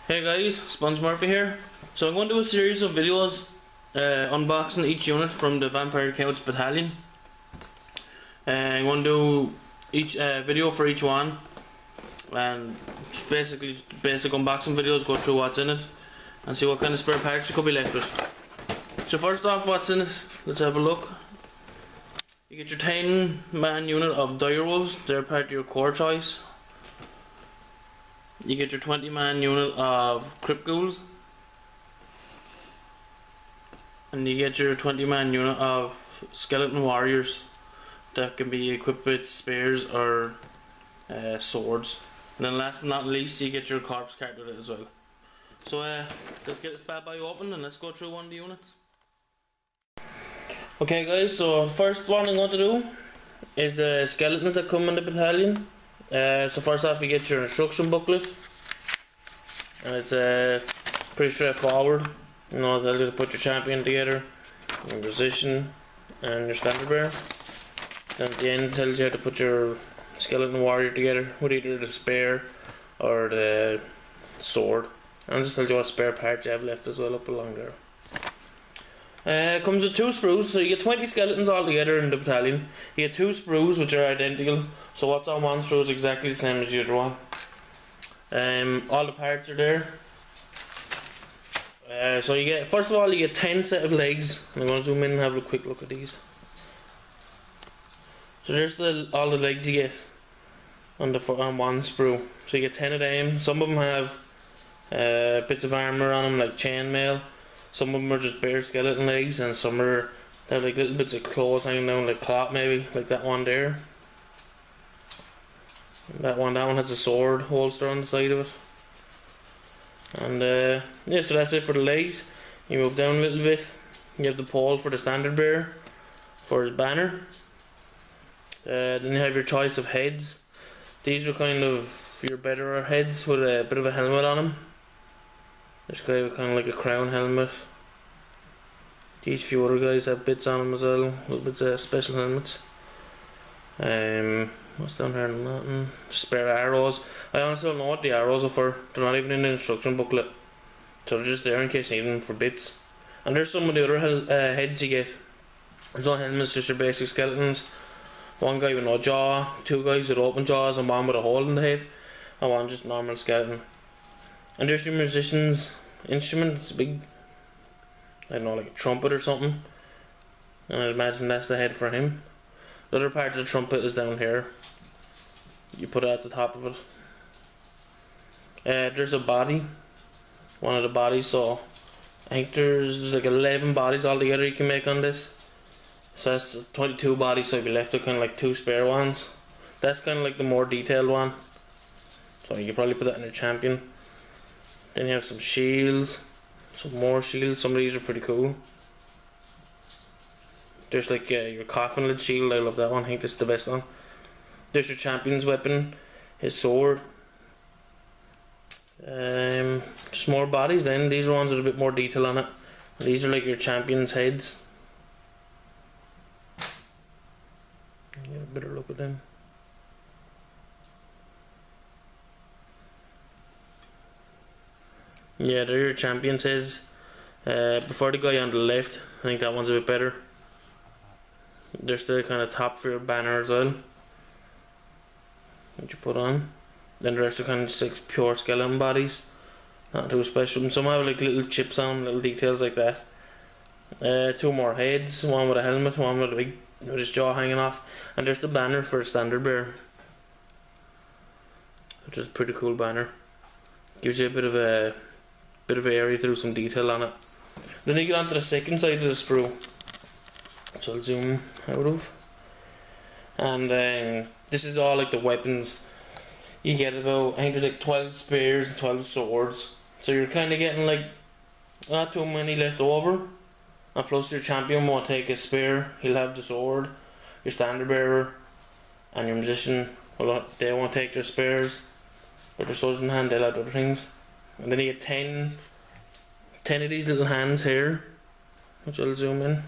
Hey guys, Sponge Murphy here. So I'm going to do a series of videos unboxing each unit from the Vampire Couch Battalion. I'm going to do each video for each one, and just basically basic unboxing videos, go through what's in it and see what kind of spare parts you could be left with. So first off, what's in it? Let's have a look. You get your 10-man unit of direwolves, they're part of your core choice. You get your 20-man unit of Crypt Ghouls, and you get your 20-man unit of Skeleton Warriors that can be equipped with spears or swords. And then last but not least, you get your corpse cart with it as well. So let's get this bad boy open and let's go through one of the units. Okay guys, so first one I'm going to do is the skeletons that come in the battalion. So first off, you get your instruction booklet, and it's pretty straightforward. You know, it tells you to put your champion together, your position, and your standard bearer. And at the end, it tells you how to put your skeleton warrior together with either the spear or the sword. And it just tells you what spare parts you have left as well up along there. It comes with 2 sprues, so you get 20 skeletons all together in the battalion. You get 2 sprues which are identical, so what's on one sprue is exactly the same as the other one. All the parts are there. So you get, first of all, you get 10 set of legs. I'm going to zoom in and have a quick look at these. So there's all the legs you get on one sprue. So you get 10 of them. Some of them have bits of armour on them, like chainmail. Some of them are just bare skeleton legs, and some are they have like little bits of clothes hanging down, like cloth maybe, like that one there. That one has a sword holster on the side of it. And yeah, so that's it for the legs. You move down a little bit. You have the pole for the standard bearer for his banner. Then you have your choice of heads. These are kind of your better heads with a bit of a helmet on them. There's kind of like a crown helmet. These few other guys have bits on them as well, little bits of special helmets. What's down here? Nothing. Spare arrows. I honestly don't know what the arrows are for. They're not even in the instruction booklet, so they're just there in case you need them for bits. And there's some of the other heads you get. There's no helmets, just your basic skeletons. One guy with no jaw, 2 guys with open jaws, and one with a hole in the head, and one just normal skeleton. And there's your musician's instrument. It's a big, I don't know, like a trumpet or something. And I imagine that's the head for him. The other part of the trumpet is down here. You put it at the top of it. There's a body. One of the bodies, so I think there's like 11 bodies altogether you can make on this. So that's 22 bodies, so you'll be left with kind of like 2 spare ones. That's kind of like the more detailed one. So you could probably put that in your champion. Then you have some shields, some more shields. Some of these are pretty cool. There's like your coffin lid shield. I love that one. I think this is the best one. There's your champion's weapon, his sword. Just more bodies. Then these are ones with a bit more detail on it. And these are like your champion's heads. Get a better look at them. Yeah, they're your champion's heads. Before the guy on the left, I think that one's a bit better. There's the kind of top for your banner as well, that you put on. Then the rest are kind of 6 pure skeleton bodies, not too special. Some have like little chips on, little details like that. 2 more heads, one with a helmet, one with his jaw hanging off, and there's the banner for a standard bearer, which is a pretty cool banner. Gives you a bit of area to do some detail on it. Then you get onto the second side of the sprue, which I'll zoom out of. And this is all like the weapons. You get about, I think there's like 12 spears and 12 swords. So you're kind of getting like not too many left over. And plus your champion won't take a spear, he'll have the sword. Your standard bearer and your musician, well, they won't take their spears or their swords in hand, they'll have other things. And then you get 10 of these little hands here, which I'll zoom in.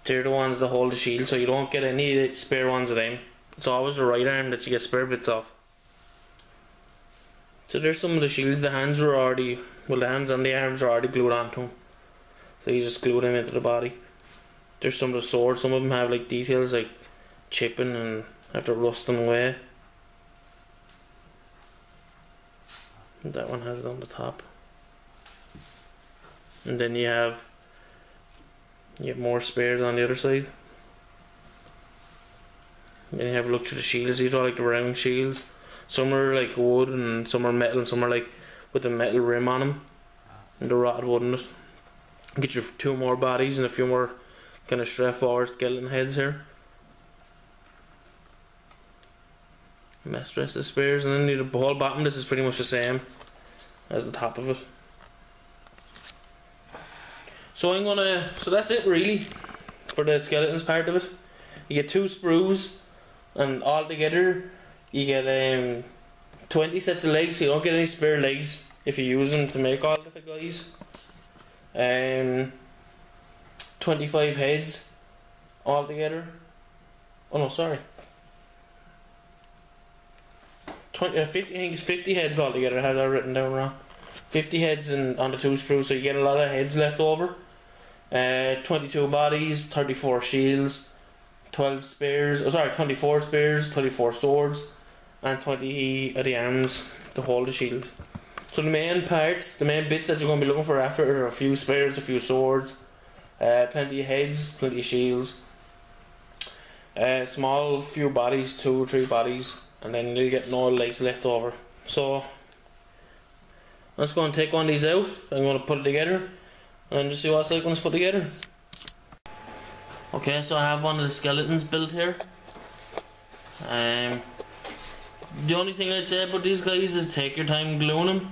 They're the ones that hold the shield, so you don't get any spare ones of them. It's always the right arm that you get spare bits off. So there's some of the shields. The hands are already, well, the hands and the arms are already glued onto them. So you just glue them into the body. There's some of the swords. Some of them have like details like chipping and after rusting away. And that one has it on the top. And then you have more spares on the other side. And then you have a look through the shields. These are like the round shields. Some are like wood and some are metal and some are like with a metal rim on them. And the rotted wood in it. Get your 2 more bodies and a few more kind of straightforward skeleton heads here. Rest of the spares, and then the whole bottom. This is pretty much the same as the top of it. So that's it really for the skeletons part of it. You get 2 sprues, and all together you get 20 sets of legs. So you don't get any spare legs if you use them to make all of the guys. 25 heads all together. Oh no, sorry. 50, I think it's 50 heads all together. I had that written down wrong. 50 heads on the 2 sprues, so you get a lot of heads left over. 22 bodies, 34 shields, 12 spears. Oh, sorry, 24 spears, 24 swords, and 20 of the arms to hold the shields. So the main parts, the main bits that you're going to be looking for after are a few spears, a few swords, plenty of heads, plenty of shields, small few bodies, 2 or 3 bodies, and then you'll get no legs left over. So let's go and take one of these out. I'm going to put it together and just see what it's like when it's put together. Okay, so I have one of the skeletons built here. The only thing I'd say about these guys is take your time gluing them,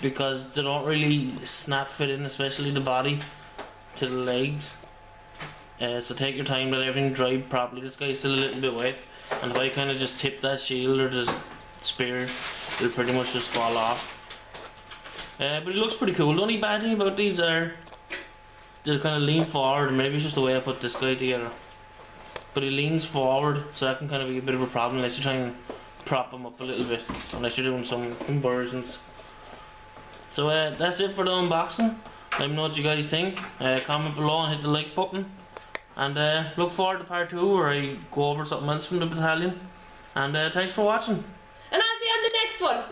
because they don't really snap fit in, especially the body to the legs. So take your time, let everything dry properly. This guy's still a little bit wet, and if I kind of just tip that shield or the spear, it'll pretty much just fall off. But it looks pretty cool. The only bad thing about these are they'll kind of lean forward. Maybe it's just the way I put this guy together, but he leans forward, so that can kind of be a bit of a problem unless you try and prop him up a little bit, unless you're doing some conversions. So that's it for the unboxing. Let me know what you guys think. Comment below and hit the like button, and look forward to part 2 where I go over something else from the battalion. And thanks for watching. And I'll be on the next one.